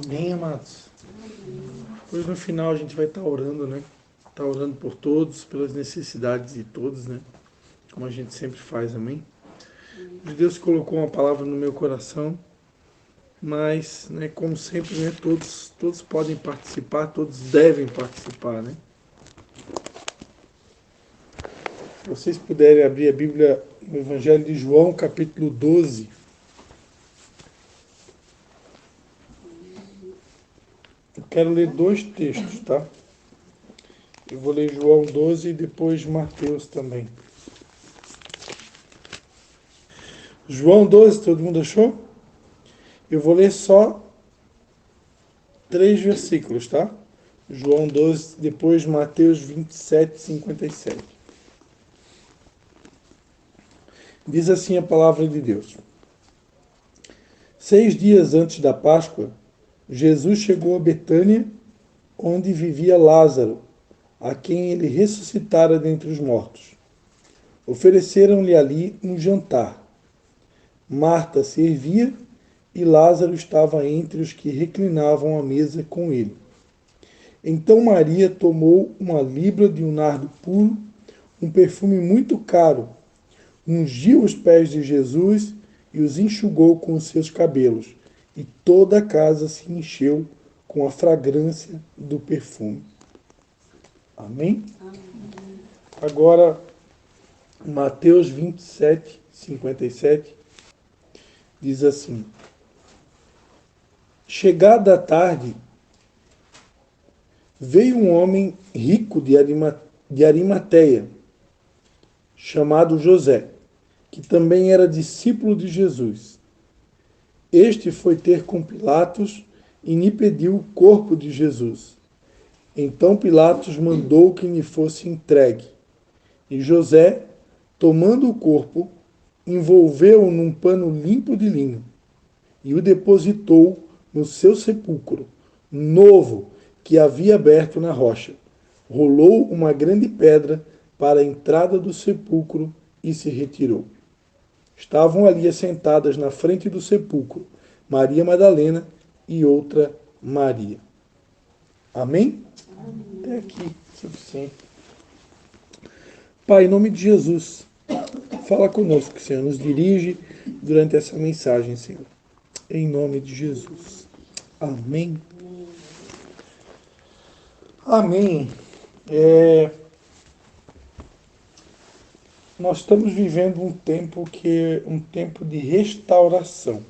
Amém, amados? Hoje no final a gente vai estar orando, né? Tá orando por todos, pelas necessidades de todos, né? Como a gente sempre faz, amém? Deus colocou uma palavra no meu coração, mas, né, como sempre, né, todos podem participar, todos devem participar, né? Se vocês puderem abrir a Bíblia no Evangelho de João, capítulo 12. Eu quero ler dois textos, tá? Eu vou ler João 12 e depois Mateus também. João 12, todo mundo achou? Eu vou ler só 3 versículos, tá? João 12, depois Mateus 27, 57. Diz assim a palavra de Deus. 6 dias antes da Páscoa, Jesus chegou a Betânia, onde vivia Lázaro, a quem ele ressuscitara dentre os mortos. Ofereceram-lhe ali um jantar. Marta servia e Lázaro estava entre os que reclinavam à mesa com ele. Então Maria tomou uma libra de um nardo puro, um perfume muito caro, ungiu os pés de Jesus e os enxugou com os seus cabelos, e toda a casa se encheu com a fragrância do perfume. Amém? Amém. Agora, Mateus 27, 57, diz assim: Chegada a tarde, veio um homem rico de Arimateia, chamado José, que também era discípulo de Jesus. Este foi ter com Pilatos e lhe pediu o corpo de Jesus. Então Pilatos mandou que lhe fosse entregue. E José, tomando o corpo, envolveu-o num pano limpo de linho e o depositou no seu sepulcro, novo, que havia aberto na rocha. Rolou uma grande pedra para a entrada do sepulcro e se retirou. Estavam ali assentadas na frente do sepulcro Maria Madalena e outra Maria. Amém? Amém. Até aqui, suficiente. Pai, em nome de Jesus, fala conosco, Senhor. Nos dirige durante essa mensagem, Senhor. Em nome de Jesus. Amém. Amém. Nós estamos vivendo um tempo de restauração.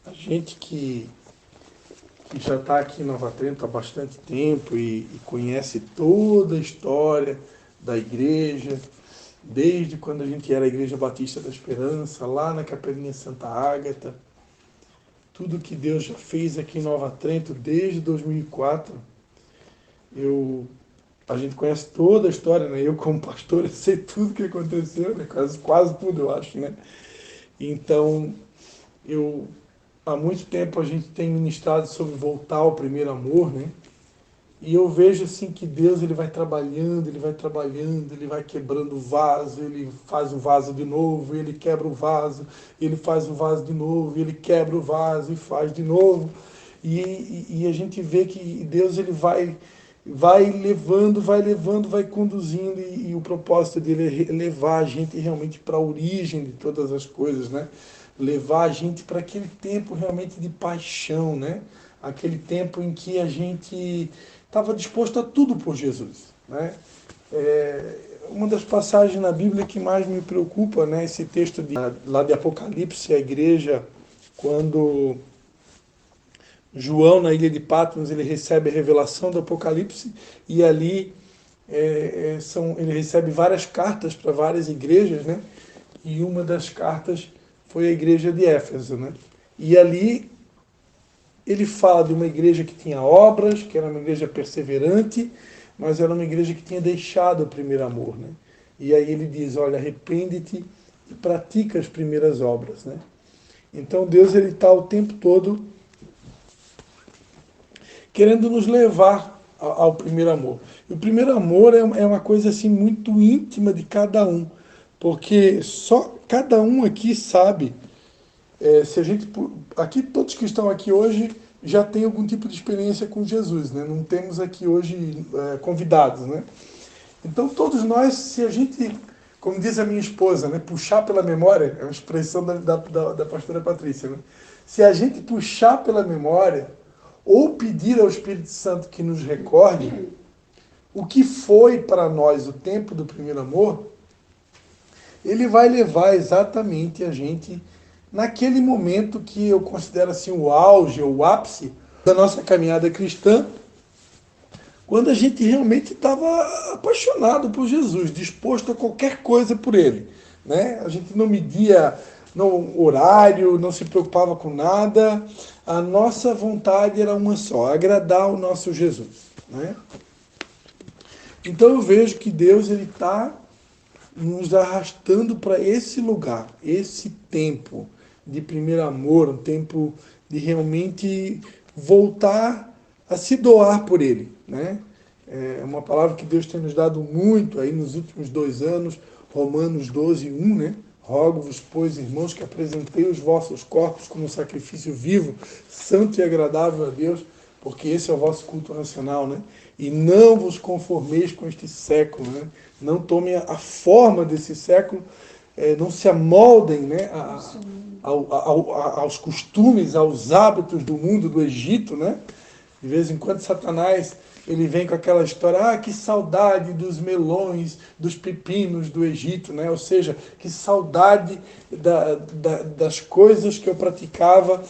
A gente que já está aqui em Nova Trento há bastante tempo e conhece toda a história da igreja, desde quando a gente era a Igreja Batista da Esperança, lá na Capelinha Santa Ágata, tudo que Deus já fez aqui em Nova Trento desde 2004, a gente conhece toda a história, né? Eu como pastor eu sei tudo que aconteceu, né? Quase tudo, eu acho, né? Então, há muito tempo a gente tem ministrado sobre voltar ao primeiro amor, né? E eu vejo assim que Deus ele vai trabalhando, ele vai quebrando o vaso, ele faz o vaso de novo, ele quebra o vaso, ele faz o vaso de novo, ele quebra o vaso e faz de novo. E a gente vê que Deus ele vai levando, vai conduzindo e o propósito dele é levar a gente realmente para a origem de todas as coisas, né? Levar a gente para aquele tempo realmente de paixão, né? Aquele tempo em que a gente estava disposto a tudo por Jesus, né? Uma das passagens na Bíblia que mais me preocupa, né? Esse texto lá de Apocalipse, a igreja, quando João, na ilha de Patmos, ele recebe a revelação do Apocalipse e ali ele recebe várias cartas para várias igrejas, né? E uma das cartas foi a igreja de Éfeso, né? E ali ele fala de uma igreja que tinha obras, que era uma igreja perseverante, mas era uma igreja que tinha deixado o primeiro amor, né? E aí ele diz, olha, arrepende-te e pratica as primeiras obras, né? Então Deus ele está o tempo todo querendo nos levar ao primeiro amor. E o primeiro amor é uma coisa assim muito íntima de cada um, porque só cada um aqui sabe Se a gente, aqui todos que estão aqui hoje já têm algum tipo de experiência com Jesus, né? Não temos aqui hoje convidados, né? Então todos nós, se a gente, como diz a minha esposa, né, puxar pela memória, é uma expressão da pastora Patrícia, né? Se a gente puxar pela memória ou pedir ao Espírito Santo que nos recorde o que foi para nós o tempo do primeiro amor, ele vai levar exatamente a gente naquele momento que eu considero assim o auge ou o ápice da nossa caminhada cristã, quando a gente realmente estava apaixonado por Jesus, disposto a qualquer coisa por ele, né? A gente não media no horário, não se preocupava com nada, a nossa vontade era uma só, agradar o nosso Jesus, né? Então eu vejo que Deus ele está nos arrastando para esse lugar, esse tempo de primeiro amor, um tempo de realmente voltar a se doar por Ele, né? É uma palavra que Deus tem nos dado muito aí nos últimos 2 anos, Romanos 12:1, né? Rogo-vos, pois, irmãos, que apresentei os vossos corpos como sacrifício vivo, santo e agradável a Deus, porque esse é o vosso culto nacional, né? E não vos conformeis com este século, né? Não tomem a forma desse século, não se amoldem, né, aos costumes, aos hábitos do mundo, do Egito, né? De vez em quando Satanás ele vem com aquela história, que saudade dos melões, dos pepinos do Egito, né? Ou seja, que saudade das coisas que eu praticava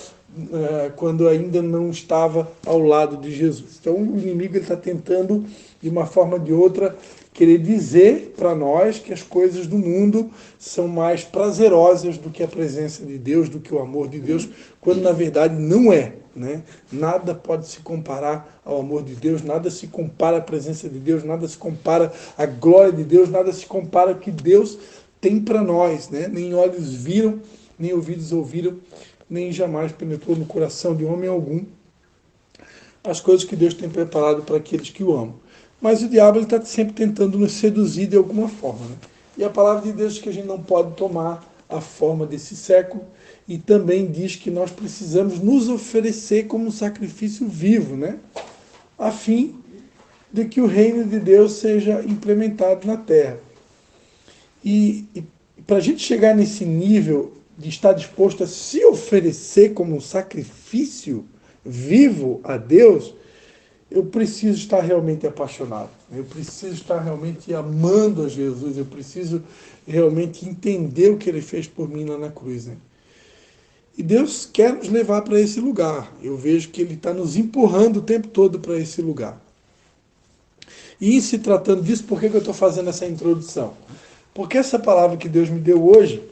quando ainda não estava ao lado de Jesus. Então o inimigo está tentando, de uma forma ou de outra, querer dizer para nós que as coisas do mundo são mais prazerosas do que a presença de Deus, do que o amor de Deus, quando na verdade não é, né? Nada pode se comparar ao amor de Deus, nada se compara à presença de Deus, nada se compara à glória de Deus, nada se compara ao que Deus tem para nós, né? Nem olhos viram, nem ouvidos ouviram, nem jamais penetrou no coração de homem algum as coisas que Deus tem preparado para aqueles que o amam. Mas o diabo está sempre tentando nos seduzir de alguma forma, né? E a palavra de Deus diz que a gente não pode tomar a forma desse século, e também diz que nós precisamos nos oferecer como um sacrifício vivo, né? A fim de que o reino de Deus seja implementado na terra. E para a gente chegar nesse nível de estar disposto a se oferecer como um sacrifício vivo a Deus, eu preciso estar realmente apaixonado, eu preciso estar realmente amando a Jesus, eu preciso realmente entender o que Ele fez por mim lá na cruz, né? E Deus quer nos levar para esse lugar. Eu vejo que Ele está nos empurrando o tempo todo para esse lugar. E em se tratando disso, por que eu estou fazendo essa introdução? Porque essa palavra que Deus me deu hoje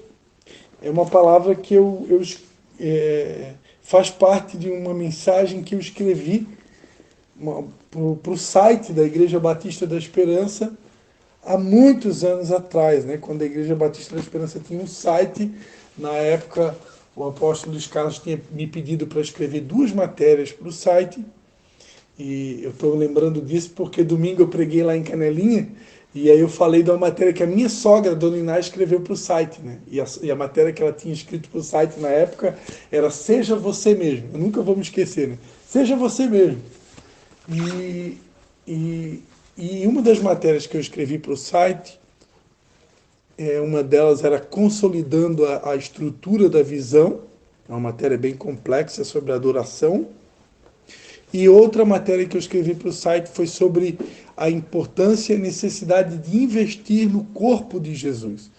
é uma palavra que faz parte de uma mensagem que eu escrevi para o site da Igreja Batista da Esperança há muitos anos atrás, né? Quando a Igreja Batista da Esperança tinha um site. Na época o apóstolo Luiz Carlos tinha me pedido para escrever 2 matérias para o site, e eu estou lembrando disso porque domingo eu preguei lá em Canelinha, e aí eu falei de uma matéria que a minha sogra, Dona Iná, escreveu para o site, né? E a matéria que ela tinha escrito para o site na época era Seja Você Mesmo. Eu nunca vou me esquecer, né? Seja Você Mesmo. E uma das matérias que eu escrevi para o site, uma delas era Consolidando a Estrutura da Visão, é uma matéria bem complexa sobre adoração. E outra matéria que eu escrevi para o site foi sobre a importância e a necessidade de investir no corpo de Jesus.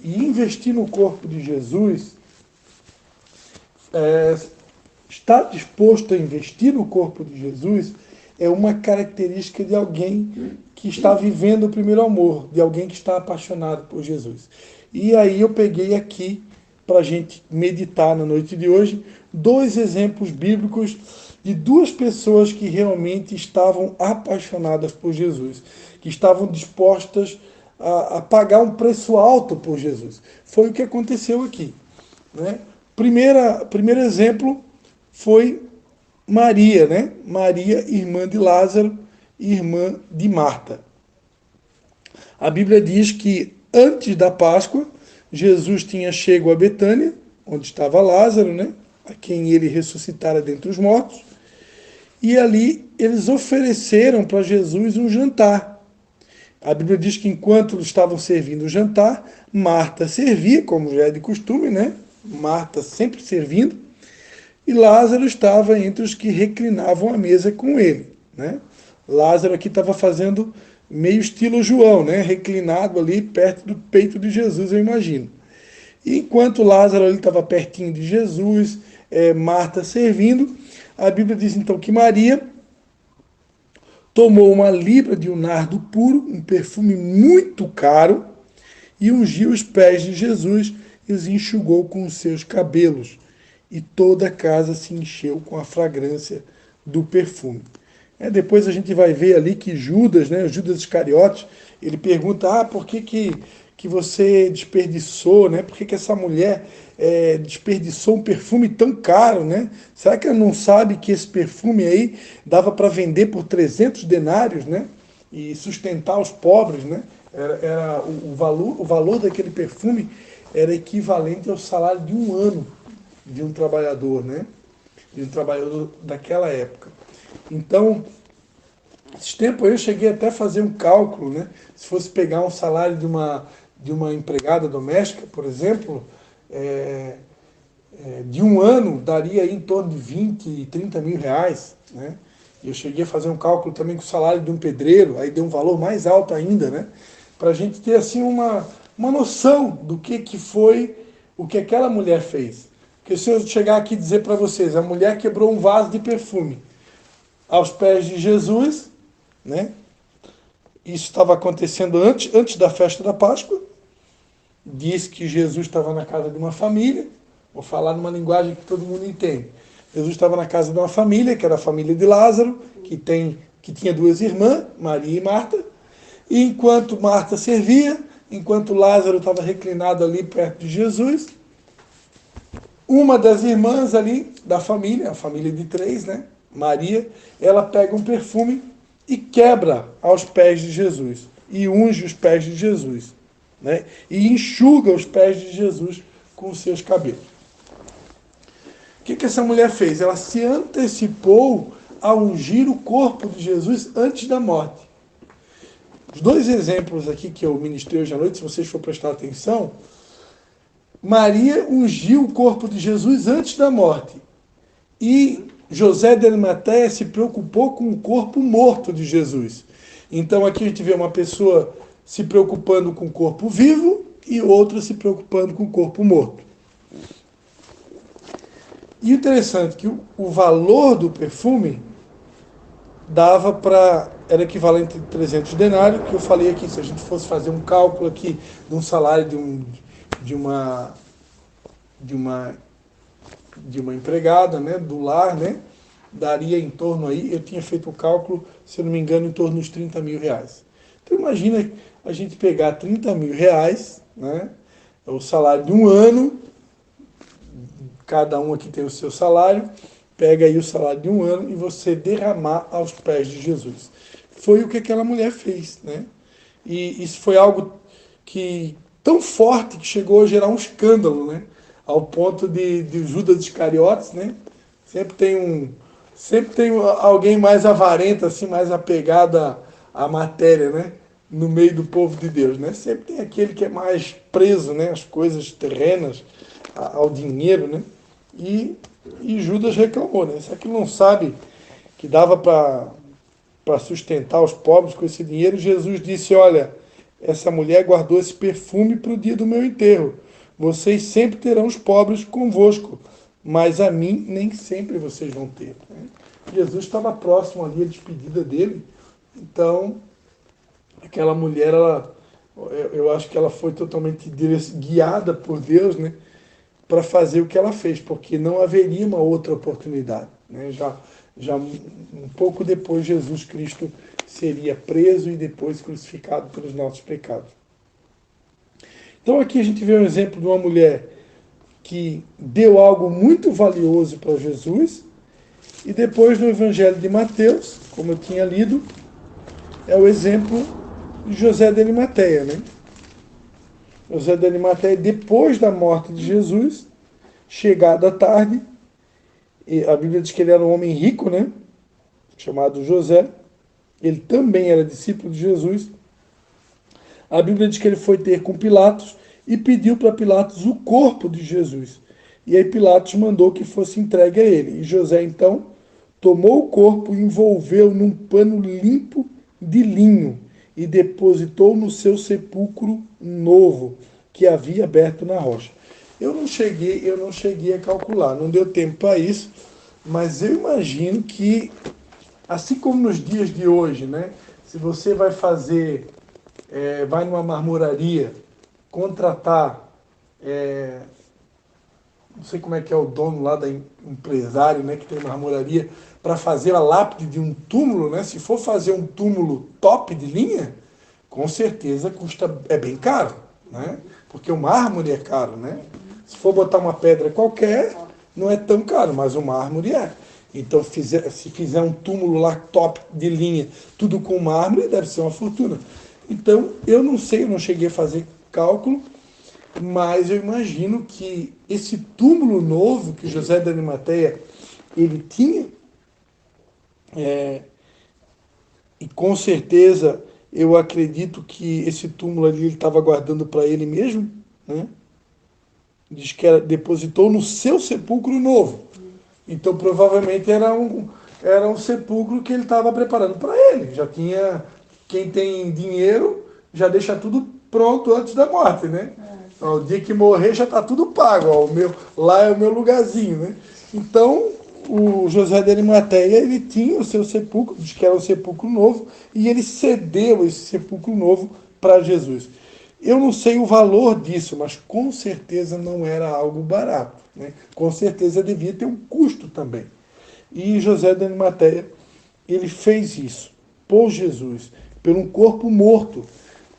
E investir no corpo de Jesus, estar disposto a investir no corpo de Jesus, é uma característica de alguém que está vivendo o primeiro amor, de alguém que está apaixonado por Jesus. E aí eu peguei aqui, para a gente meditar na noite de hoje, 2 exemplos bíblicos de 2 pessoas que realmente estavam apaixonadas por Jesus, que estavam dispostas a pagar um preço alto por Jesus. Foi o que aconteceu aqui, né? Primeiro exemplo foi Maria, né? Maria, irmã de Lázaro, irmã de Marta. A Bíblia diz que antes da Páscoa, Jesus tinha chego a Betânia, onde estava Lázaro, né? A quem ele ressuscitara dentre os mortos. E ali eles ofereceram para Jesus um jantar. A Bíblia diz que enquanto estavam servindo o jantar, Marta servia, como já é de costume, né? Marta sempre servindo, e Lázaro estava entre os que reclinavam à mesa com ele, né? Lázaro aqui estava fazendo meio estilo João, né? Reclinado ali perto do peito de Jesus, eu imagino. E enquanto Lázaro ali estava pertinho de Jesus, Marta servindo, a Bíblia diz então que Maria tomou uma libra de um nardo puro, um perfume muito caro, e ungiu os pés de Jesus e os enxugou com os seus cabelos. E toda a casa se encheu com a fragrância do perfume. Depois a gente vai ver ali que Judas, né, Judas Iscariotes, ele pergunta, por que você desperdiçou, né? Por que essa mulher desperdiçou um perfume tão caro, né? Será que ela não sabe que esse perfume aí dava para vender por 300 denários, né? E sustentar os pobres, né? Era o valor daquele perfume era equivalente ao salário de um ano de um trabalhador, né? De um trabalhador daquela época. Então, esse tempo eu cheguei até a fazer um cálculo, né? Se fosse pegar um salário de uma empregada doméstica, por exemplo, de um ano, daria aí em torno de 20 e 30 mil reais, né? E eu cheguei a fazer um cálculo também com o salário de um pedreiro, aí deu um valor mais alto ainda, né? Para a gente ter assim uma noção do que foi o que aquela mulher fez. Porque se eu chegar aqui e dizer para vocês, a mulher quebrou um vaso de perfume aos pés de Jesus, né? Isso estava acontecendo antes da festa da Páscoa. Diz que Jesus estava na casa de uma família, vou falar numa linguagem que todo mundo entende. Jesus estava na casa de uma família, que era a família de Lázaro, que tinha duas irmãs, Maria e Marta, e enquanto Marta servia, enquanto Lázaro estava reclinado ali perto de Jesus, uma das irmãs ali da família, a família de três, né, Maria, ela pega um perfume e quebra aos pés de Jesus, e unge os pés de Jesus, né, e enxuga os pés de Jesus com os seus cabelos. O que essa mulher fez? Ela se antecipou a ungir o corpo de Jesus antes da morte. Os dois exemplos aqui que eu ministrei hoje à noite, se vocês for prestar atenção, Maria ungiu o corpo de Jesus antes da morte. E José de Arimateia se preocupou com o corpo morto de Jesus. Então aqui a gente vê uma pessoa se preocupando com o corpo vivo e outra se preocupando com o corpo morto. E interessante que o valor do perfume era equivalente a 300 denários, que eu falei aqui, se a gente fosse fazer um cálculo aqui de um salário de uma empregada, né, do lar, né, daria em torno aí, eu tinha feito o cálculo, se eu não me engano, em torno dos 30 mil reais. Então imagina a gente pegar 30 mil reais, né, o salário de um ano, cada um aqui tem o seu salário, pega aí o salário de um ano e você derramar aos pés de Jesus. Foi o que aquela mulher fez, né? E isso foi algo tão forte que chegou a gerar um escândalo, né? Ao ponto de Judas Iscariotes, né? Sempre tem alguém mais avarento, assim, mais apegado à matéria, né? No meio do povo de Deus, né? Sempre tem aquele que é mais preso, né? Às coisas terrenas, ao dinheiro, né? E Judas reclamou, né? Será que não sabe que dava para sustentar os pobres com esse dinheiro? Jesus disse, olha, essa mulher guardou esse perfume para o dia do meu enterro. Vocês sempre terão os pobres convosco, mas a mim nem sempre vocês vão ter. Jesus estava próximo ali à despedida dele, então aquela mulher, eu acho que ela foi totalmente guiada por Deus, né, para fazer o que ela fez, porque não haveria uma outra oportunidade, né? Já um pouco depois, Jesus Cristo seria preso e depois crucificado pelos nossos pecados. Então aqui a gente vê um exemplo de uma mulher que deu algo muito valioso para Jesus, e depois no Evangelho de Mateus, como eu tinha lido, é o exemplo de José de Arimateia, né? José de Arimateia, depois da morte de Jesus, Chegada a tarde, e a Bíblia diz que ele era um homem rico, né? Chamado José. Ele também era discípulo de Jesus. A Bíblia diz que ele foi ter com Pilatos e pediu para Pilatos o corpo de Jesus. E aí Pilatos mandou que fosse entregue a ele. E José, então, tomou o corpo e envolveu num pano limpo de linho e depositou no seu sepulcro novo, que havia aberto na rocha. Eu não cheguei a calcular, não deu tempo para isso, mas eu imagino que, assim como nos dias de hoje, né? Se você vai fazer, vai numa marmoraria, contratar, não sei como é que é o dono lá da empresário, né, que tem marmoraria, para fazer a lápide de um túmulo, né? Se for fazer um túmulo top de linha, com certeza custa, é bem caro, né? Porque o mármore é caro, né? Se for botar uma pedra qualquer, não é tão caro, mas o mármore é. Então, se fizer um túmulo lá top de linha, tudo com mármore, deve ser uma fortuna. Então, eu não sei, eu não cheguei a fazer cálculo, mas eu imagino que esse túmulo novo que José de Arimateia ele tinha, e com certeza eu acredito que esse túmulo ali ele estava guardando para ele mesmo, né? Diz que depositou no seu sepulcro novo. Então provavelmente era um sepulcro que ele estava preparando para ele. Já tinha, quem tem dinheiro já deixa tudo pronto antes da morte, né? Ó, o dia que morrer já está tudo pago. Ó, lá é o meu lugarzinho, né? Então o José de Arimateia ele tinha o seu sepulcro, diz que era um sepulcro novo, e ele cedeu esse sepulcro novo para Jesus. Eu não sei o valor disso, mas com certeza não era algo barato, né? Com certeza devia ter um custo também. E José de Arimateia, ele fez isso por Jesus, por um corpo morto,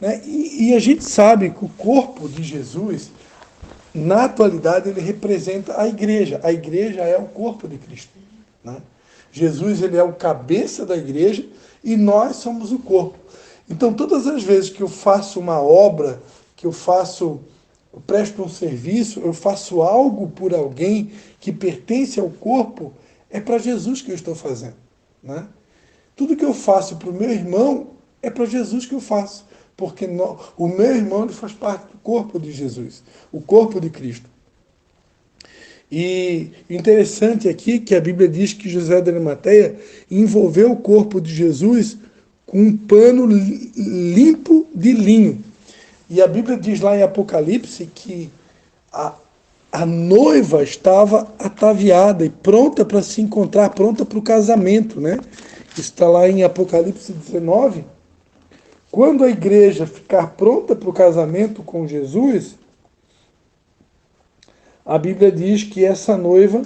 né? E a gente sabe que o corpo de Jesus, na atualidade, ele representa a igreja. A igreja é o corpo de Cristo, né? Jesus, ele é o cabeça da igreja e nós somos o corpo. Então, todas as vezes que eu faço uma obra, que eu presto um serviço, eu faço algo por alguém que pertence ao corpo, é para Jesus que eu estou fazendo, né? Tudo que eu faço para o meu irmão é para Jesus que eu faço, porque o meu irmão ele faz parte do corpo de Jesus, o corpo de Cristo. E interessante aqui que a Bíblia diz que José de Arimateia envolveu o corpo de Jesus com um pano limpo de linho. E a Bíblia diz lá em Apocalipse que a noiva estava ataviada e pronta para se encontrar, pronta para o casamento, né? Isso está lá em Apocalipse 19. Quando a igreja ficar pronta para o casamento com Jesus, a Bíblia diz que essa noiva,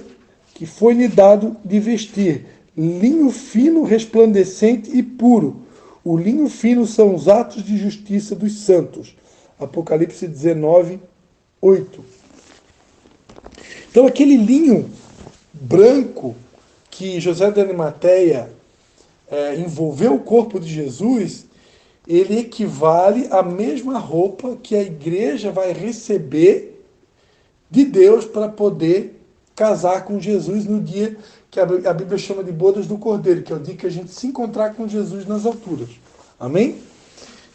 que foi-lhe dado de vestir linho fino, resplandecente e puro. O linho fino são os atos de justiça dos santos. Apocalipse 19, 8. Então, aquele linho branco que José de Arimateia envolveu o corpo de Jesus, ele equivale à mesma roupa que a igreja vai receber de Deus para poder casar com Jesus no dia que a Bíblia chama de bodas do Cordeiro, que é o dia que a gente se encontrar com Jesus nas alturas. Amém?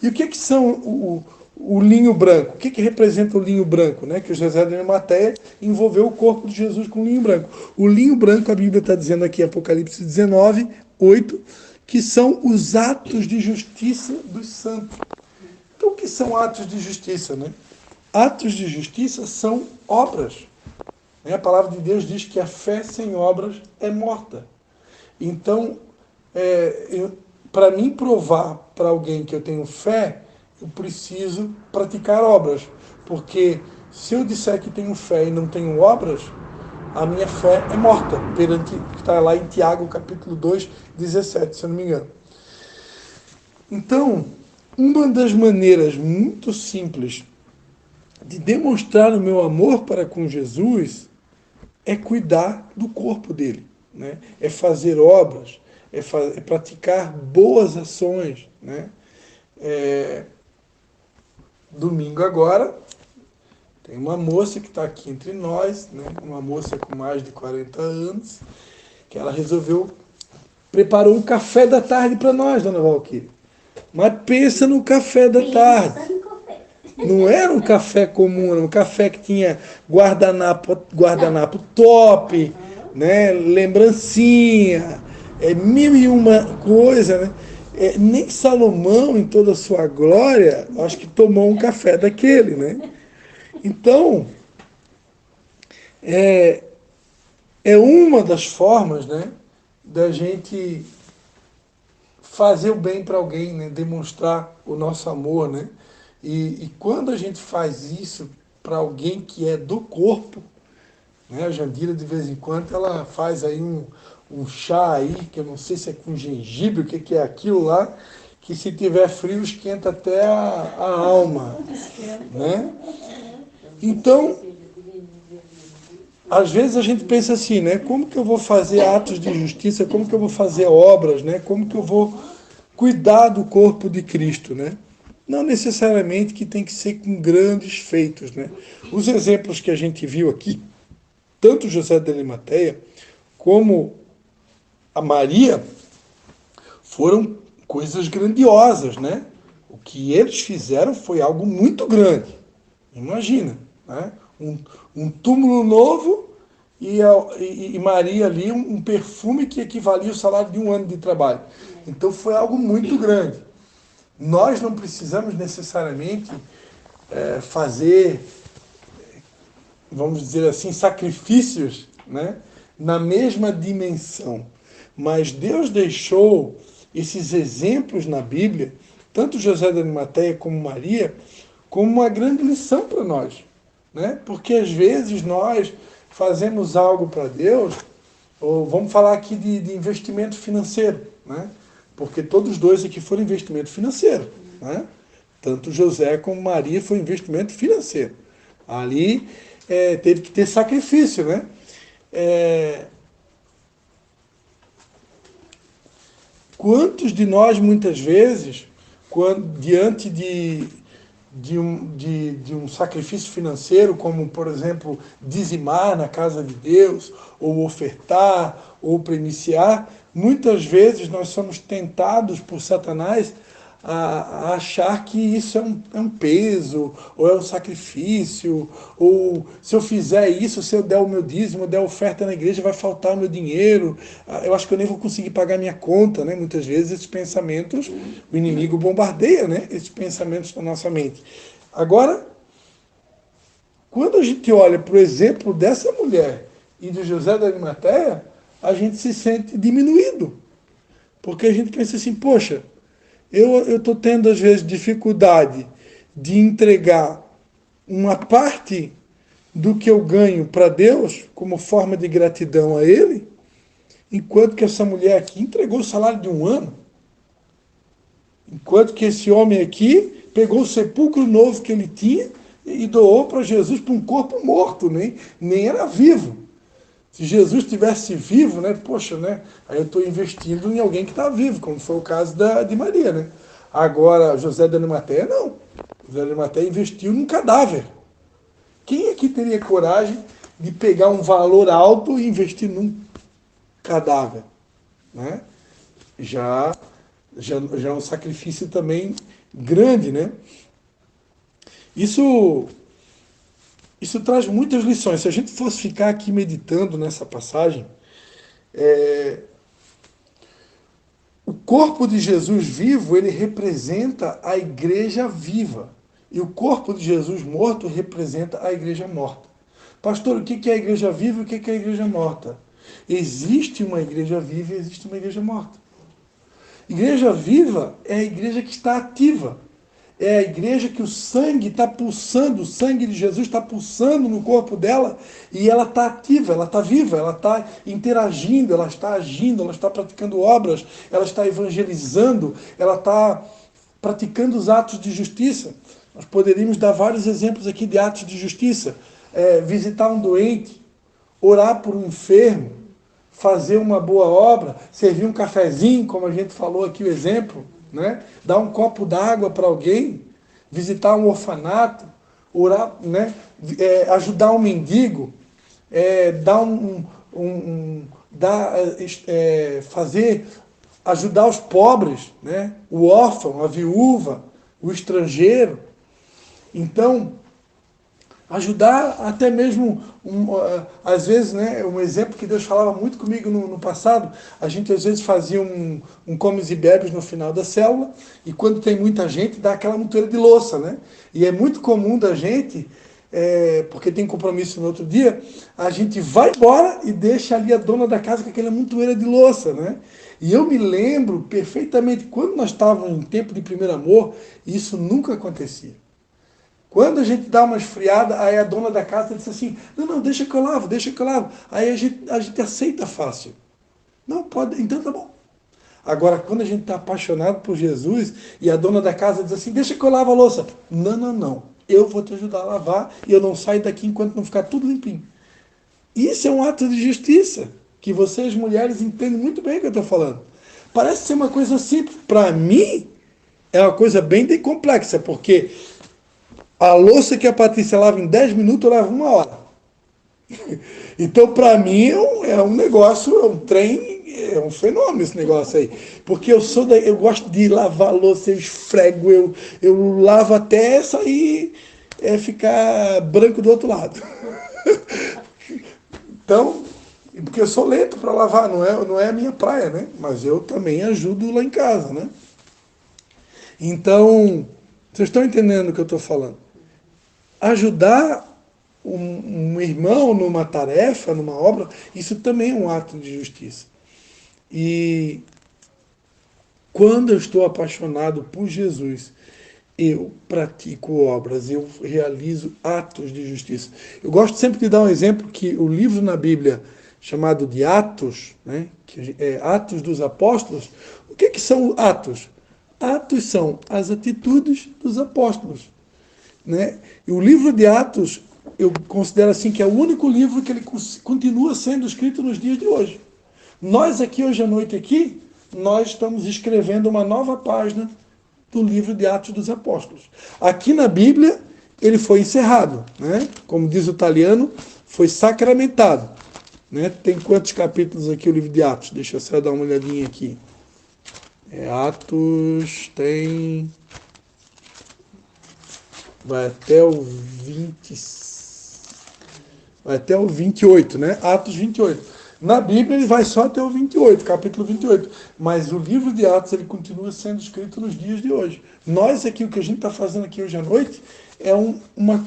E o que são o linho branco? O que representa o linho branco? Né? Que o José de Arimateia envolveu o corpo de Jesus com linho branco. O linho branco, a Bíblia está dizendo aqui, Apocalipse 19, 8, que são os atos de justiça dos santos. Então, o que são atos de justiça? Né? Atos de justiça são obras. A palavra de Deus diz que a fé sem obras é morta. Então, para mim provar para alguém que eu tenho fé, eu preciso praticar obras. Porque se eu disser que tenho fé e não tenho obras, a minha fé é morta. Está lá em Tiago, capítulo 2, 17, se eu não me engano. Então, uma das maneiras muito simples de demonstrar o meu amor para com Jesus é cuidar do corpo dele, né? É fazer obras, é praticar boas ações, né? Domingo agora, Tem uma moça que está aqui entre nós, né? Uma moça com mais de 40 anos, que ela resolveu, preparou um café da tarde para nós, dona Valquíria. Mas pensa no café da tarde. Não era um café comum, era um café que tinha guardanapo top, né? Lembrancinha, mil e uma coisa, né? Nem Salomão, em toda a sua glória, acho que tomou um café daquele, né? Então, é uma das formas, né, da gente fazer o bem para alguém, né? Demonstrar o nosso amor, né? E quando a gente faz isso para alguém que é do corpo, né? A Jandira, de vez em quando, ela faz aí um chá aí, que eu não sei se é com gengibre, o que é aquilo lá, que se tiver frio esquenta até a alma, né? Então, às vezes a gente pensa assim, né? Como que eu vou fazer atos de justiça? Como que eu vou fazer obras, né? Como que eu vou cuidar do corpo de Cristo, né? Não necessariamente que tem que ser com grandes feitos, né? Os exemplos que a gente viu aqui, tanto José de Arimateia como a Maria, foram coisas grandiosas, né? O que eles fizeram foi algo muito grande. Imagina, né? Um túmulo novo e Maria ali um perfume que equivalia ao salário de um ano de trabalho. Então foi algo muito grande. Nós não precisamos necessariamente fazer, vamos dizer assim, sacrifícios, né, na mesma dimensão. Mas Deus deixou esses exemplos na Bíblia, tanto José de Arimateia como Maria, como uma grande lição para nós, né? Porque às vezes nós fazemos algo para Deus, ou vamos falar aqui de investimento financeiro, né? Porque todos os dois aqui foram investimento financeiro, né? Tanto José como Maria foi investimento financeiro. Ali teve que ter sacrifício, né? Quantos de nós, muitas vezes, diante de um sacrifício financeiro, como, por exemplo, dizimar na casa de Deus, ou ofertar, ou premiciar, muitas vezes nós somos tentados por Satanás a achar que isso é um peso, ou é um sacrifício, ou se eu fizer isso, se eu der o meu dízimo, der oferta na igreja, vai faltar o meu dinheiro, eu acho que eu nem vou conseguir pagar minha conta, né? Muitas vezes esses pensamentos, o inimigo bombardeia, né? Esses pensamentos na nossa mente. Agora, quando a gente olha para o exemplo dessa mulher e de José da Arimateia, a gente se sente diminuído, porque a gente pensa assim, poxa, eu estou tendo, às vezes, dificuldade de entregar uma parte do que eu ganho para Deus como forma de gratidão a Ele, enquanto que essa mulher aqui entregou o salário de um ano, enquanto que esse homem aqui pegou o sepulcro novo que ele tinha e doou para Jesus para um corpo morto, nem era vivo. Se Jesus estivesse vivo, né? Poxa, né? Aí eu estou investindo em alguém que está vivo, como foi o caso de Maria, né? Agora, José de Arimateia, não. José de Arimateia investiu num cadáver. Quem aqui teria coragem de pegar um valor alto e investir num cadáver? Né? Já é um sacrifício também grande, né? Isso traz muitas lições. Se a gente fosse ficar aqui meditando nessa passagem, o corpo de Jesus vivo, ele representa a igreja viva. E o corpo de Jesus morto representa a igreja morta. Pastor, o que é a igreja viva e o que é a igreja morta? Existe uma igreja viva e existe uma igreja morta. Igreja viva é a igreja que está ativa. É a igreja que o sangue está pulsando, o sangue de Jesus está pulsando no corpo dela e ela está ativa, ela está viva, ela está interagindo, ela está agindo, ela está praticando obras, ela está evangelizando, ela está praticando os atos de justiça. Nós poderíamos dar vários exemplos aqui de atos de justiça. Visitar um doente, orar por um enfermo, fazer uma boa obra, servir um cafezinho, como a gente falou aqui o exemplo, né? Dar um copo d'água para alguém, visitar um orfanato, orar, né? Ajudar um mendigo, dar fazer, ajudar os pobres, né? O órfão, a viúva, o estrangeiro. Então, ajudar até mesmo, às vezes, né, um exemplo que Deus falava muito comigo no passado, a gente às vezes fazia um comes e bebes no final da célula, e quando tem muita gente, dá aquela montoeira de louça, né? E é muito comum da gente, porque tem compromisso no outro dia, a gente vai embora e deixa ali a dona da casa com aquela montoeira de louça, né? E eu me lembro perfeitamente, quando nós estávamos em tempo de primeiro amor, isso nunca acontecia. Quando a gente dá uma esfriada, aí a dona da casa diz assim, não, deixa que eu lavo, deixa que eu lavo. Aí a gente aceita fácil. Não, pode, então tá bom. Agora, quando a gente está apaixonado por Jesus e a dona da casa diz assim, deixa que eu lavo a louça. Não. Eu vou te ajudar a lavar e eu não saio daqui enquanto não ficar tudo limpinho. Isso é um ato de justiça, que vocês, mulheres, entendem muito bem o que eu estou falando. Parece ser uma coisa simples. Para mim, é uma coisa bem complexa, porque a louça que a Patrícia lava em 10 minutos, eu lavo 1 hora. Então, para mim, é um negócio, é um trem, é um fenômeno esse negócio aí. Porque eu gosto de lavar louça, eu esfrego, eu lavo até sair, ficar branco do outro lado. Então, porque eu sou lento para lavar, não é a minha praia, né? Mas eu também ajudo lá em casa, né? Então, vocês estão entendendo o que eu estou falando? Ajudar um irmão numa tarefa, numa obra, isso também é um ato de justiça. E quando eu estou apaixonado por Jesus, eu pratico obras, eu realizo atos de justiça. Eu gosto sempre de dar um exemplo que o livro na Bíblia chamado de Atos, né, que é Atos dos Apóstolos, o que são atos? Atos são as atitudes dos apóstolos. Né? E o livro de Atos, eu considero assim que é o único livro que ele continua sendo escrito nos dias de hoje. Nós aqui, hoje à noite, nós estamos escrevendo uma nova página do livro de Atos dos Apóstolos. Aqui na Bíblia, ele foi encerrado, né? Como diz o italiano, foi sacramentado. Né? Tem quantos capítulos aqui o livro de Atos? Deixa eu só dar uma olhadinha aqui. Atos tem... vai até o 28, né? Atos 28. Na Bíblia ele vai só até o 28, capítulo 28. Mas o livro de Atos ele continua sendo escrito nos dias de hoje. Nós aqui, o que a gente está fazendo aqui hoje à noite, é uma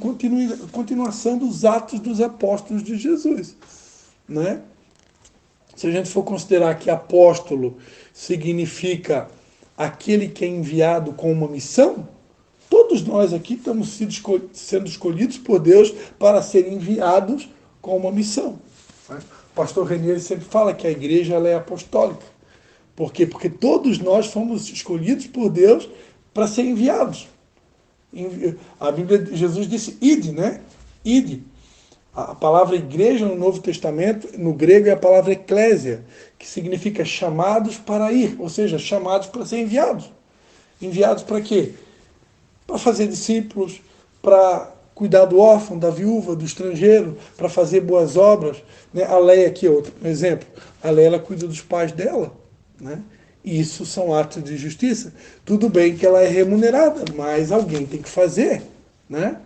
continuação dos Atos dos Apóstolos de Jesus. Né? Se a gente for considerar que apóstolo significa aquele que é enviado com uma missão, todos nós aqui estamos sendo escolhidos por Deus para serem enviados com uma missão. O pastor Renier sempre fala que a igreja ela é apostólica. Por quê? Porque todos nós fomos escolhidos por Deus para ser enviados. A Bíblia, Jesus disse ide, né? Ide. A palavra igreja no Novo Testamento, no grego, é a palavra eclésia, que significa chamados para ir, ou seja, chamados para ser enviados. Enviados para quê? Para fazer discípulos, para cuidar do órfão, da viúva, do estrangeiro, para fazer boas obras. Né? A Leia aqui é outro exemplo. A Leia ela cuida dos pais dela. Né? E isso são atos de justiça. Tudo bem que ela é remunerada, mas alguém tem que fazer. Né?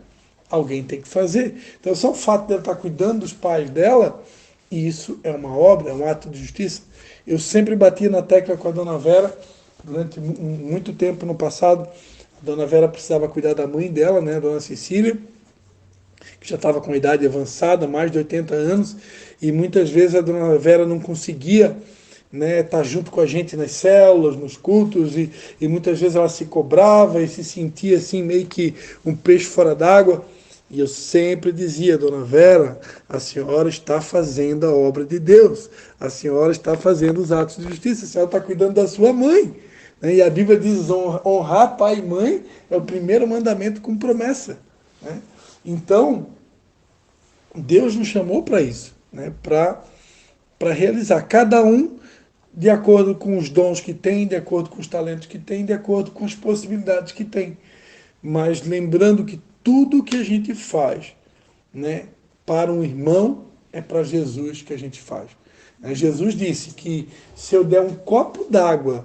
Alguém tem que fazer. Então, só o fato dela estar cuidando dos pais dela, isso é uma obra, é um ato de justiça. Eu sempre batia na tecla com a dona Vera, durante muito tempo no passado. A dona Vera precisava cuidar da mãe dela, né, a dona Cecília, que já estava com idade avançada, mais de 80 anos, e muitas vezes a dona Vera não conseguia, né, estar junto com a gente nas células, nos cultos, e muitas vezes ela se cobrava e se sentia assim meio que um peixe fora d'água. E eu sempre dizia, dona Vera, a senhora está fazendo a obra de Deus, a senhora está fazendo os atos de justiça, a senhora está cuidando da sua mãe. E a Bíblia diz, honrar pai e mãe é o primeiro mandamento com promessa. Né? Então, Deus nos chamou para isso, né? Para realizar. Cada um de acordo com os dons que tem, de acordo com os talentos que tem, de acordo com as possibilidades que tem. Mas lembrando que tudo que a gente faz, né, para um irmão, é para Jesus que a gente faz. Jesus disse que se eu der um copo d'água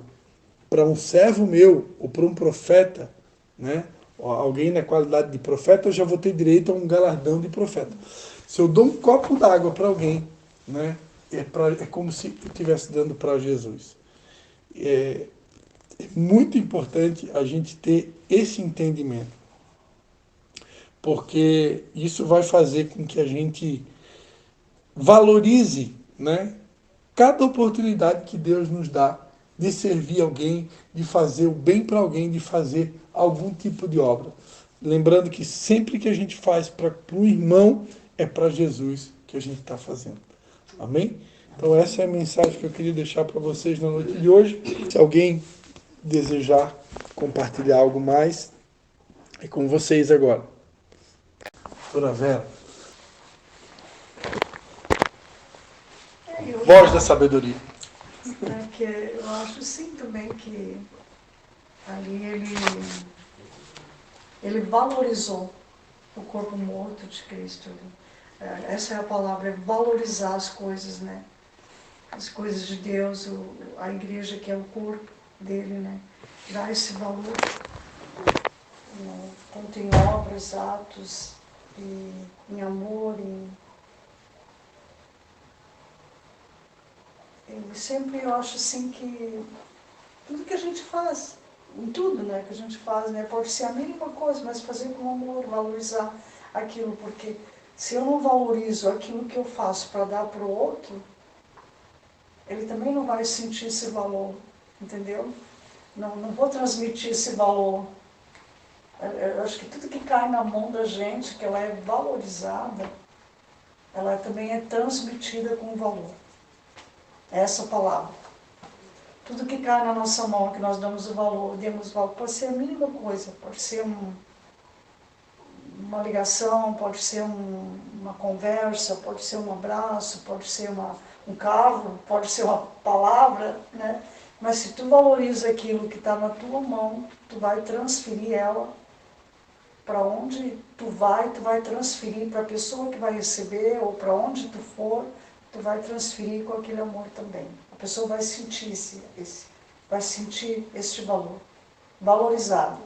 para um servo meu ou para um profeta, né, alguém na qualidade de profeta, eu já vou ter direito a um galardão de profeta. Se eu dou um copo d'água para alguém, né, é como se eu estivesse dando para Jesus. É muito importante a gente ter esse entendimento, porque isso vai fazer com que a gente valorize, né, cada oportunidade que Deus nos dá de servir alguém, de fazer o bem para alguém, de fazer algum tipo de obra. Lembrando que sempre que a gente faz para um irmão, é para Jesus que a gente está fazendo. Amém? Então essa é a mensagem que eu queria deixar para vocês na noite de hoje. Se alguém desejar compartilhar algo mais, é com vocês agora. Doutora Vera. Voz da sabedoria. Que eu acho sim também que ali ele valorizou o corpo morto de Cristo. Essa é a palavra, é valorizar as coisas, né? As coisas de Deus, a igreja que é o corpo dele, né? Dar esse valor, né? Tanto em obras, atos, em amor, sempre eu acho assim que tudo que a gente faz, em tudo, né, que a gente faz, né, pode ser a mínima coisa, mas fazer com amor, valorizar aquilo, porque se eu não valorizo aquilo que eu faço para dar para o outro, ele também não vai sentir esse valor, entendeu? Não vou transmitir esse valor. Eu acho que tudo que cai na mão da gente, que ela é valorizada, ela também é transmitida com valor. Essa palavra. Tudo que cai na nossa mão, que nós demos valor, pode ser a mínima coisa, pode ser uma ligação, pode ser uma conversa, pode ser um abraço, pode ser um carro, pode ser uma palavra, né? Mas se tu valoriza aquilo que está na tua mão, tu vai transferir ela para onde tu vai transferir para a pessoa que vai receber, ou para onde tu for, tu vai transferir com aquele amor também. A pessoa vai sentir vai sentir este valor, valorizado.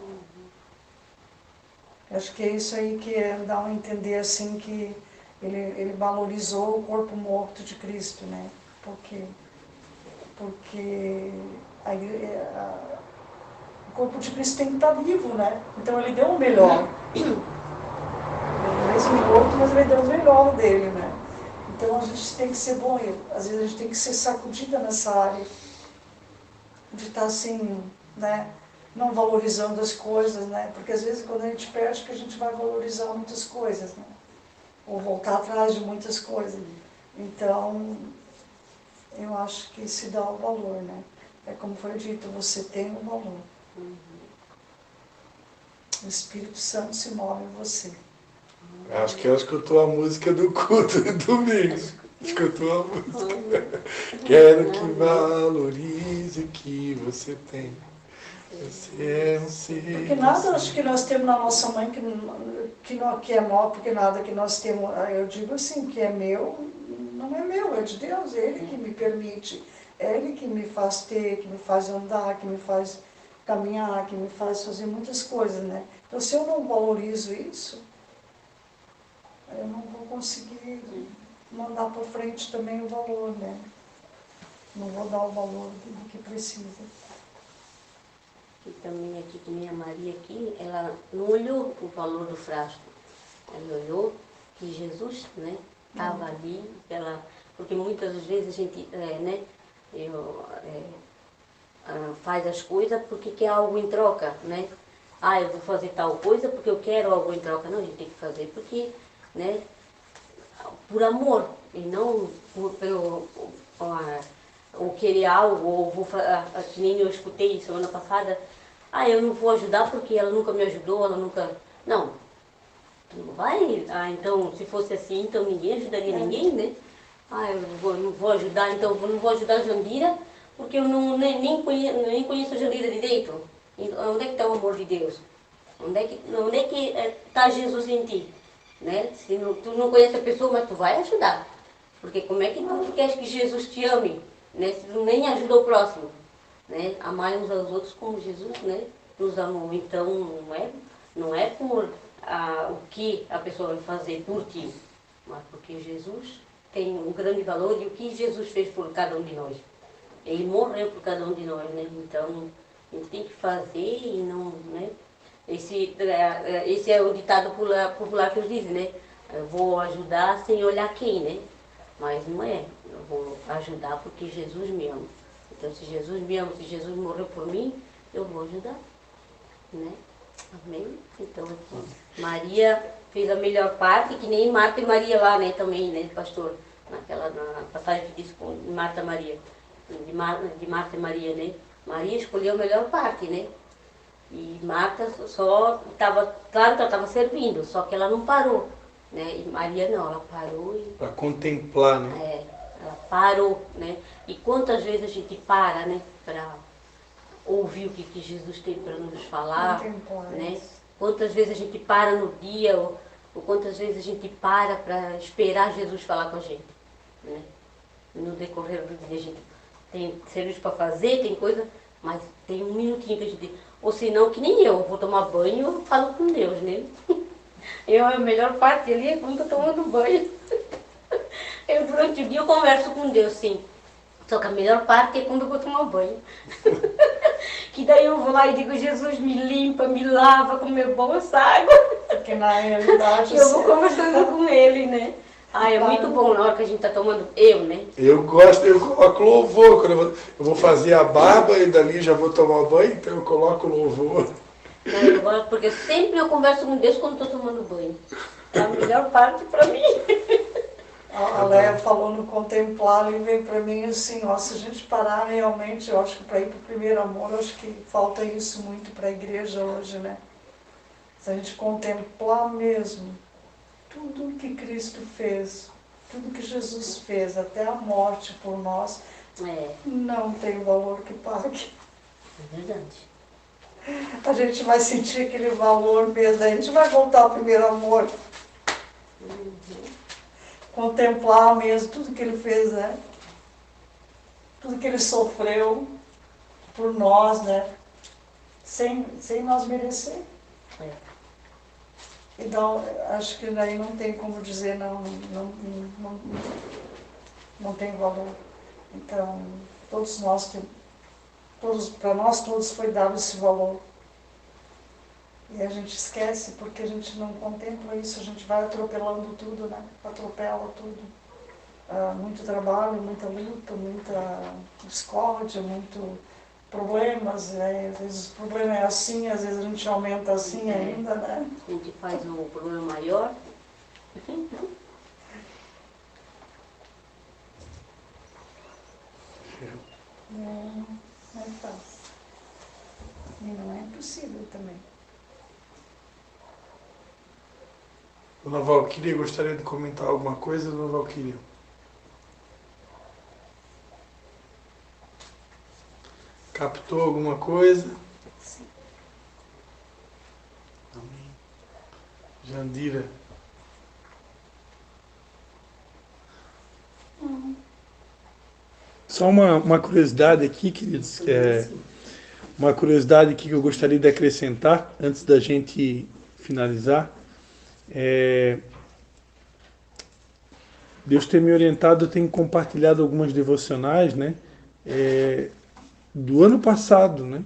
Acho que é isso aí que dá a entender assim que ele valorizou o corpo morto de Cristo, né? Porque o corpo de Cristo tem que estar vivo, né? Então ele deu o melhor. Ele é mesmo morto, mas ele deu o melhor dele, né? Então a gente tem que ser bom, às vezes a gente tem que ser sacudida nessa área de estar assim, né, não valorizando as coisas, né, porque às vezes quando a gente perde que a gente vai valorizar muitas coisas, né, ou voltar atrás de muitas coisas. Então, eu acho que se dá o valor, né, é como foi dito, você tem o valor. O Espírito Santo se move em você. Acho que ela escutou a música do culto de domingo. Escutou a música. Quero que valorize o que você tem. Você é um ser. Porque nada acho que nós temos na nossa mãe que é nosso, porque nada que nós temos, eu digo assim, que é meu, não é meu, é de Deus, é Ele que me permite, é Ele que me faz ter, que me faz andar, que me faz caminhar, que me faz fazer muitas coisas, né? Então se eu não valorizo isso, eu não vou conseguir mandar para frente também o valor, né? Não vou dar o valor do que precisa. E também aqui com minha Maria aqui, ela não olhou o valor do frasco. Ela olhou que Jesus, né, estava ali, porque muitas vezes a gente, faz as coisas porque quer algo em troca, né? Eu vou fazer tal coisa porque eu quero algo em troca. Não, a gente tem que fazer porque, né, por amor, e não ou querer algo, ou que nem eu escutei semana passada, eu não vou ajudar porque ela nunca me ajudou, ela nunca... Não, tu não vai? Então, se fosse assim, então ninguém ajudaria ninguém, né? Eu não vou ajudar, então eu não vou ajudar a Jandira, porque eu nem conheço a Jandira direito. Onde é que está o amor de Deus? Onde é que está Jesus em ti? Né? Se não, tu não conhece a pessoa, mas tu vai ajudar. Porque como é que tu queres que Jesus te ame, né? Se tu nem ajuda o próximo? Né? Amar uns aos outros como Jesus, né, nos amou. Então não é por o que a pessoa vai fazer por ti, mas porque Jesus tem um grande valor e o que Jesus fez por cada um de nós. Ele morreu por cada um de nós, né? Então a gente tem que fazer e não, né? Esse é o ditado popular que eles dizem, né? Eu vou ajudar sem olhar quem, né? Mas não é. Eu vou ajudar porque Jesus me ama. Então, se Jesus me ama, se Jesus morreu por mim, eu vou ajudar, né? Amém? Então, aqui, Maria fez a melhor parte, que nem Marta e Maria lá, né? Também, né, pastor? Na passagem que diz com Marta e Maria, de Marta e Maria, né? Maria escolheu a melhor parte, né? E Marta só estava, claro que ela estava servindo, só que ela não parou, né? E Maria não, ela parou e... Para contemplar, né? Ela parou, né? E quantas vezes a gente para, né? Para ouvir o que Jesus tem para nos falar, né? Quantas vezes a gente para no dia, ou quantas vezes a gente para esperar Jesus falar com a gente, né? No decorrer do dia a gente tem serviço para fazer, tem coisa, mas tem um minutinho que a gente... Ou senão, que nem eu vou tomar banho, eu falo com Deus, né? A melhor parte ali é quando eu estou tomando banho. Eu, durante o dia, eu converso com Deus, sim. Só que a melhor parte é quando eu vou tomar banho. Que daí eu vou lá e digo, Jesus, me limpa, me lava com meu bolsa água. Porque na realidade... Eu vou conversando com ele, né? É muito bom na hora que a gente está tomando, né? Eu coloco louvor, quando eu vou fazer a barba e dali já vou tomar banho, então eu coloco louvor. Não, porque sempre eu converso com Deus quando estou tomando banho. É a melhor parte para mim. A Léa falou no contemplar e veio para mim assim, ó, se a gente parar realmente, eu acho que para ir para o primeiro amor, eu acho que falta isso muito para a igreja hoje, né? Se a gente contemplar mesmo tudo que Cristo fez, tudo que Jesus fez, até a morte por nós, não tem valor que pague. É verdade. A gente vai sentir aquele valor mesmo, a gente vai voltar ao primeiro amor. Contemplar mesmo tudo que ele fez, né? Tudo que ele sofreu por nós, né? Sem nós merecer. Então, acho que daí não tem como dizer não tem valor. Então, para nós todos foi dado esse valor. E a gente esquece porque a gente não contempla isso, a gente vai atropelando tudo, né? Atropela tudo. Muito trabalho, muita luta, muita discórdia, muito problemas. Às vezes o problema é assim, às vezes a gente aumenta assim ainda, né? A gente faz um problema maior. Não é fácil. E não é impossível também. Dona Valquíria, gostaria de comentar alguma coisa, Dona Valquíria? Captou alguma coisa? Sim. Amém. Jandira? Só uma curiosidade aqui, queridos. Uma curiosidade aqui que eu gostaria de acrescentar, antes da gente finalizar. Deus tem me orientado, eu tenho compartilhado algumas devocionais, né? Do ano passado, né?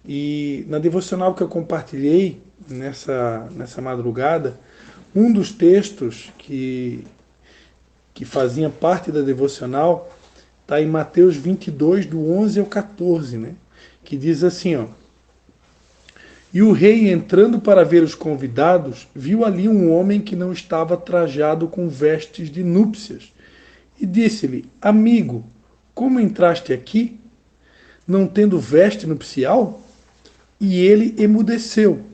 E na devocional que eu compartilhei nessa madrugada, um dos textos que fazia parte da devocional está em Mateus 22, do 11 ao 14, né? Que diz assim, ó: E o rei, entrando para ver os convidados, viu ali um homem que não estava trajado com vestes de núpcias, e disse-lhe: Amigo, como entraste aqui, não tendo veste nupcial? E ele emudeceu.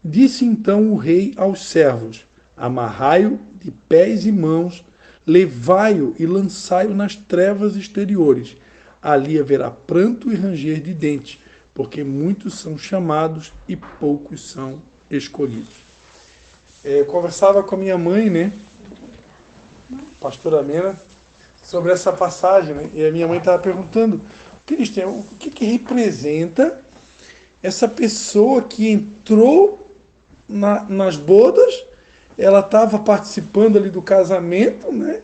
Disse então o rei aos servos: Amarrai-o de pés e mãos, levai-o e lançai-o nas trevas exteriores. Ali haverá pranto e ranger de dentes, porque muitos são chamados e poucos são escolhidos. Eu conversava com a minha mãe, né, pastora Mena, sobre essa passagem, né, e a minha mãe estava perguntando, Cristian, o que representa essa pessoa que entrou nas bodas, ela estava participando ali do casamento, né?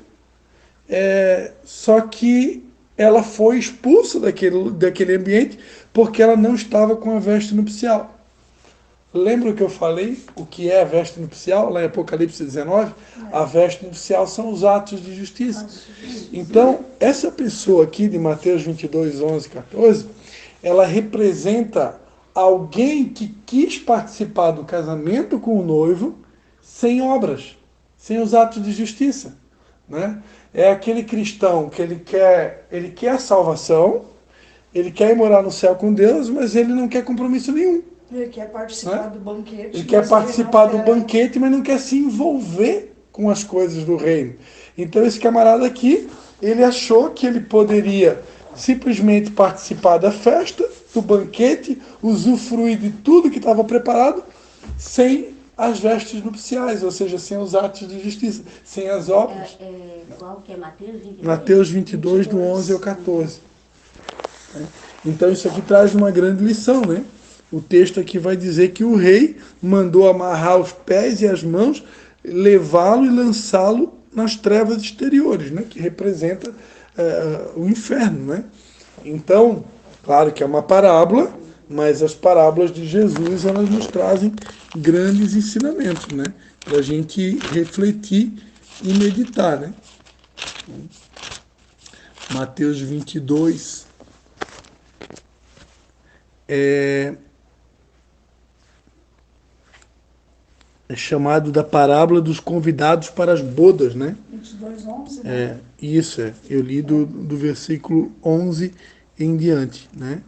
Só que ela foi expulsa daquele ambiente porque ela não estava com a veste nupcial. Lembra o que eu falei? O que é a veste nupcial? Lá em Apocalipse 19, a veste nupcial são os atos de justiça. Então, essa pessoa aqui de Mateus 22, 11, 14, ela representa alguém que quis participar do casamento com o noivo sem obras, sem os atos de justiça, né? É aquele cristão que ele quer a salvação, ele quer ir morar no céu com Deus, mas ele não quer compromisso nenhum. Ele quer participar, né, do banquete. Ele quer participar do banquete, mas não quer se envolver com as coisas do reino. Então esse camarada aqui, ele achou que ele poderia simplesmente participar da festa, do banquete, usufruir de tudo que estava preparado, sem as vestes nupciais, ou seja, sem os atos de justiça, sem as obras. Qual que é Mateus 22? Mateus 22, do 11 ao 14. Então isso aqui traz uma grande lição, né? O texto aqui vai dizer que o rei mandou amarrar os pés e as mãos, levá-lo e lançá-lo nas trevas exteriores, né? Que representa o inferno, né? Então, claro que é uma parábola, mas as parábolas de Jesus, elas nos trazem grandes ensinamentos, né? Para a gente refletir e meditar, né? Mateus 22 é chamado da parábola dos convidados para as bodas, né? 22, 11, né? Isso, eu li do versículo 11 em diante, né?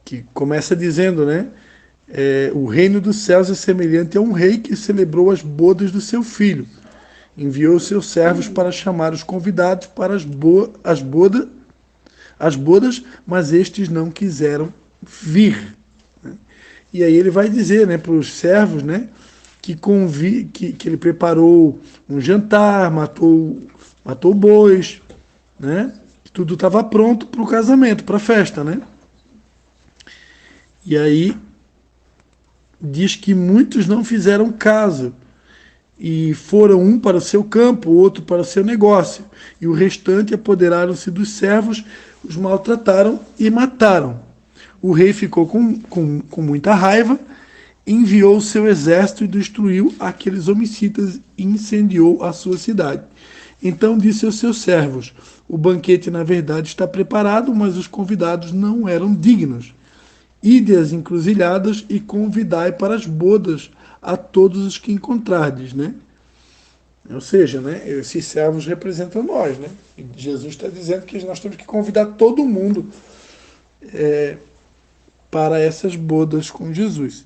Que começa dizendo, né? O reino dos céus é semelhante a um rei que celebrou as bodas do seu filho. Enviou seus servos para chamar os convidados para as bodas, mas estes não quiseram vir. Né? E aí ele vai dizer, né, para os servos, né, que ele preparou um jantar, matou bois, né? Tudo estava pronto para o casamento, para a festa, né? E aí diz que muitos não fizeram caso e foram um para o seu campo, outro para o seu negócio, e o restante apoderaram-se dos servos, os maltrataram e mataram. O rei ficou com muita raiva, enviou o seu exército e destruiu aqueles homicidas e incendiou a sua cidade. Então disse aos seus servos: o banquete na verdade está preparado, mas os convidados não eram dignos. Ide às encruzilhadas e convidai para as bodas a todos os que encontrardes, né? Ou seja, né, esses servos representam nós, né? E Jesus está dizendo que nós temos que convidar todo mundo para essas bodas com Jesus.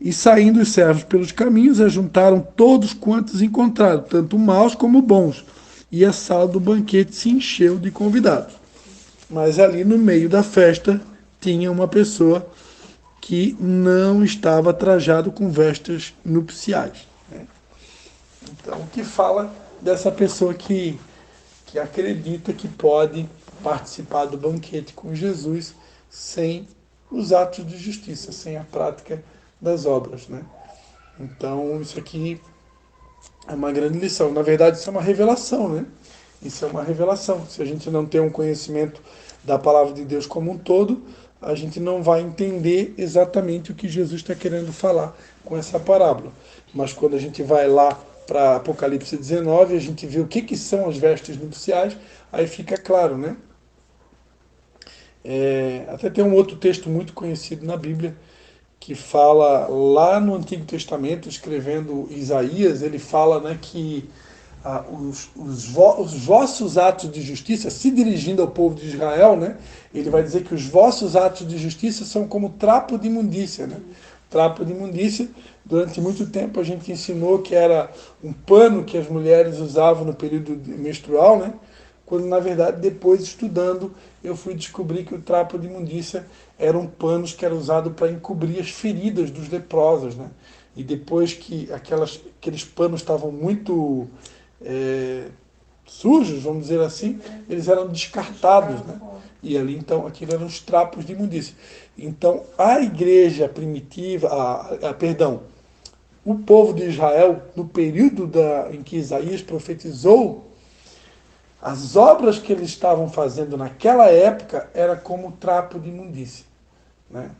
E saindo os servos pelos caminhos, ajuntaram todos quantos encontraram, tanto maus como bons, e a sala do banquete se encheu de convidados. Mas ali no meio da festa tinha uma pessoa que não estava trajado com vestes nupciais. Né? Então, o que fala dessa pessoa que acredita que pode participar do banquete com Jesus sem os atos de justiça, sem a prática das obras. Né? Então, isso aqui é uma grande lição. Na verdade, isso é uma revelação, né? Isso é uma revelação. Se a gente não tem um conhecimento da palavra de Deus como um todo, a gente não vai entender exatamente o que Jesus está querendo falar com essa parábola. Mas quando a gente vai lá para Apocalipse 19, a gente vê o que são as vestes nupciais, aí fica claro, né? Até tem um outro texto muito conhecido na Bíblia, que fala lá no Antigo Testamento, escrevendo Isaías, ele fala, né, que os vossos atos de justiça, se dirigindo ao povo de Israel, né, ele vai dizer que os vossos atos de justiça são como trapo de imundícia. Né? Trapo de imundícia, durante muito tempo a gente ensinou que era um pano que as mulheres usavam no período menstrual, né, quando na verdade depois estudando eu fui descobrir que o trapo de imundícia eram panos que eram usados para encobrir as feridas dos leprosos, né? E depois que aqueles panos estavam muito sujos, vamos dizer assim, eles eram descartados, né? E ali então aquilo eram os trapos de imundícia. Então a igreja primitiva, perdão, o povo de Israel, no período em que Isaías profetizou, as obras que eles estavam fazendo naquela época era como trapo de imundícia, né?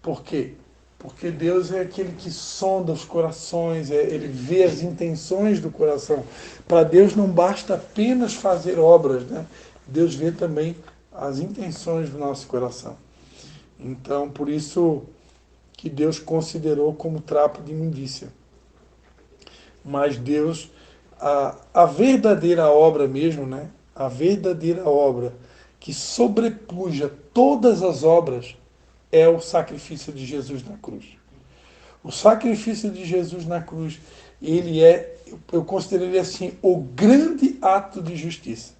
Por quê? Porque Deus é aquele que sonda os corações, ele vê as intenções do coração. Para Deus não basta apenas fazer obras, né? Deus vê também as intenções do nosso coração. Então, por isso que Deus considerou como trapo de imundícia. Mas Deus, a verdadeira obra mesmo, né? A verdadeira obra que sobrepuja todas as obras é o sacrifício de Jesus na cruz. O sacrifício de Jesus na cruz, eu considero ele assim, o grande ato de justiça.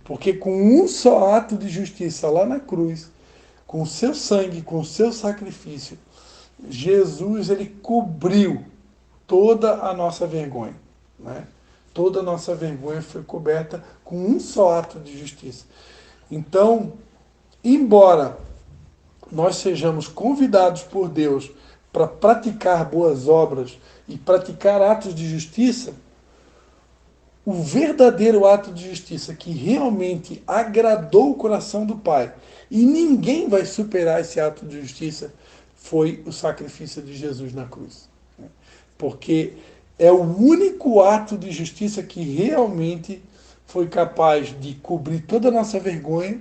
Porque com um só ato de justiça lá na cruz, com o seu sangue, com o seu sacrifício, Jesus ele cobriu toda a nossa vergonha, né? Toda a nossa vergonha foi coberta com um só ato de justiça. Então, embora nós sejamos convidados por Deus para praticar boas obras e praticar atos de justiça, o verdadeiro ato de justiça que realmente agradou o coração do Pai, e ninguém vai superar esse ato de justiça, foi o sacrifício de Jesus na cruz. Porque é o único ato de justiça que realmente foi capaz de cobrir toda a nossa vergonha,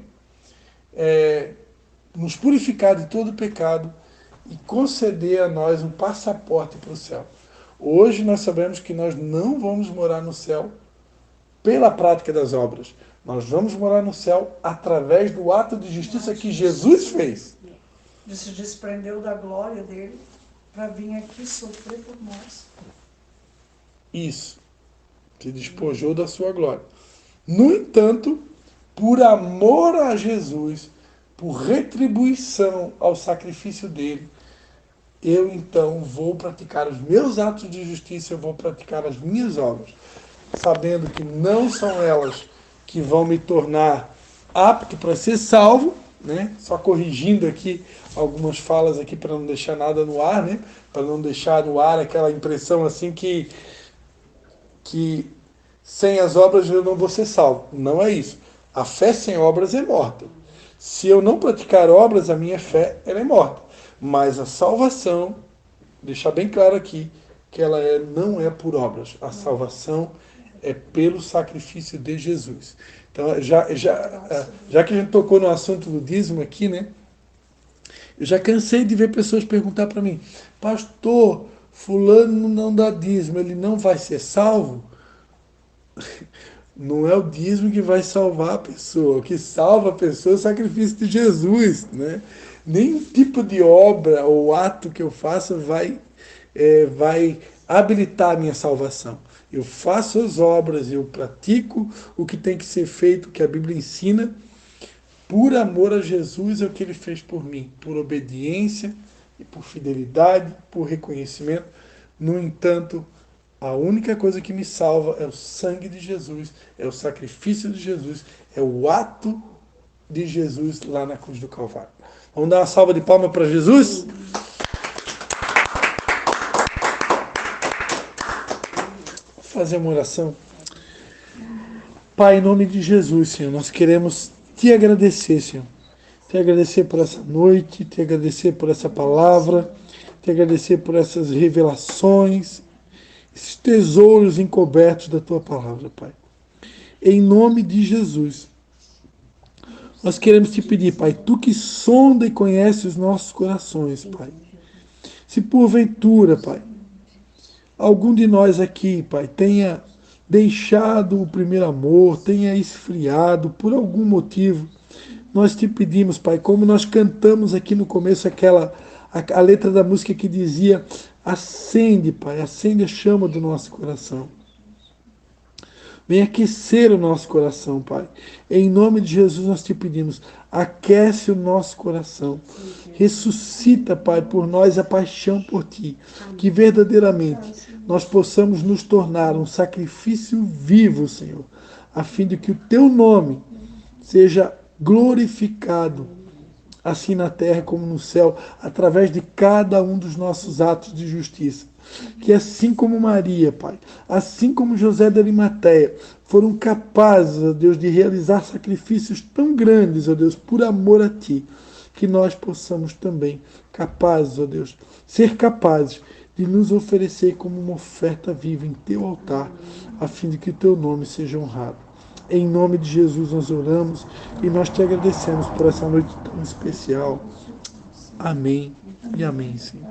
nos purificar de todo pecado e conceder a nós um passaporte para o céu. Hoje nós sabemos que nós não vamos morar no céu pela prática das obras. Nós vamos morar no céu através do ato de justiça que Jesus fez. Ele se desprendeu da glória dele para vir aqui sofrer por nós. Isso. Se despojou da sua glória. No entanto, por amor a Jesus, por retribuição ao sacrifício dele, eu então vou praticar os meus atos de justiça, eu vou praticar as minhas obras, sabendo que não são elas que vão me tornar apto para ser salvo, né? Só corrigindo aqui algumas falas aqui para não deixar nada no ar, né? Para não deixar no ar aquela impressão assim que sem as obras eu não vou ser salvo. Não é isso. A fé sem obras é morta. Se eu não praticar obras, a minha fé ela é morta. Mas a salvação, deixar bem claro aqui, que ela não é por obras. A salvação é pelo sacrifício de Jesus. Então, já que a gente tocou no assunto do dízimo aqui, né? Eu já cansei de ver pessoas perguntar para mim, pastor, fulano não dá dízimo, ele não vai ser salvo? Não é o dízimo que vai salvar a pessoa. O que salva a pessoa é o sacrifício de Jesus, né? Nenhum tipo de obra ou ato que eu faça vai habilitar a minha salvação. Eu faço as obras, eu pratico o que tem que ser feito, o que a Bíblia ensina, por amor a Jesus é o que ele fez por mim, por obediência e por fidelidade, por reconhecimento. No entanto, a única coisa que me salva é o sangue de Jesus, é o sacrifício de Jesus, é o ato de Jesus lá na cruz do Calvário. Vamos dar uma salva de palmas para Jesus? Vou fazer uma oração. Pai, em nome de Jesus, Senhor, nós queremos te agradecer, Senhor. Te agradecer por essa noite, te agradecer por essa palavra, te agradecer por essas revelações, esses tesouros encobertos da tua palavra, Pai. Em nome de Jesus, nós queremos te pedir, Pai, tu que sonda e conhece os nossos corações, Pai. Se porventura, Pai, algum de nós aqui, Pai, tenha deixado o primeiro amor, tenha esfriado por algum motivo, nós te pedimos, Pai, como nós cantamos aqui no começo a letra da música que dizia: acende, Pai, acende a chama do nosso coração. Vem aquecer o nosso coração, Pai. Em nome de Jesus nós te pedimos, aquece o nosso coração. Ressuscita, Pai, por nós a paixão por Ti. Que verdadeiramente nós possamos nos tornar um sacrifício vivo, Senhor, a fim de que o Teu nome seja glorificado, assim na terra como no céu, através de cada um dos nossos atos de justiça. Que assim como Maria, Pai, assim como José de Arimateia, foram capazes, ó Deus, de realizar sacrifícios tão grandes, ó Deus, por amor a Ti, que nós possamos também, capazes, ó Deus, ser capazes de nos oferecer como uma oferta viva em Teu altar, a fim de que o Teu nome seja honrado. Em nome de Jesus nós oramos e nós te agradecemos por essa noite tão especial. Amém e amém, Senhor.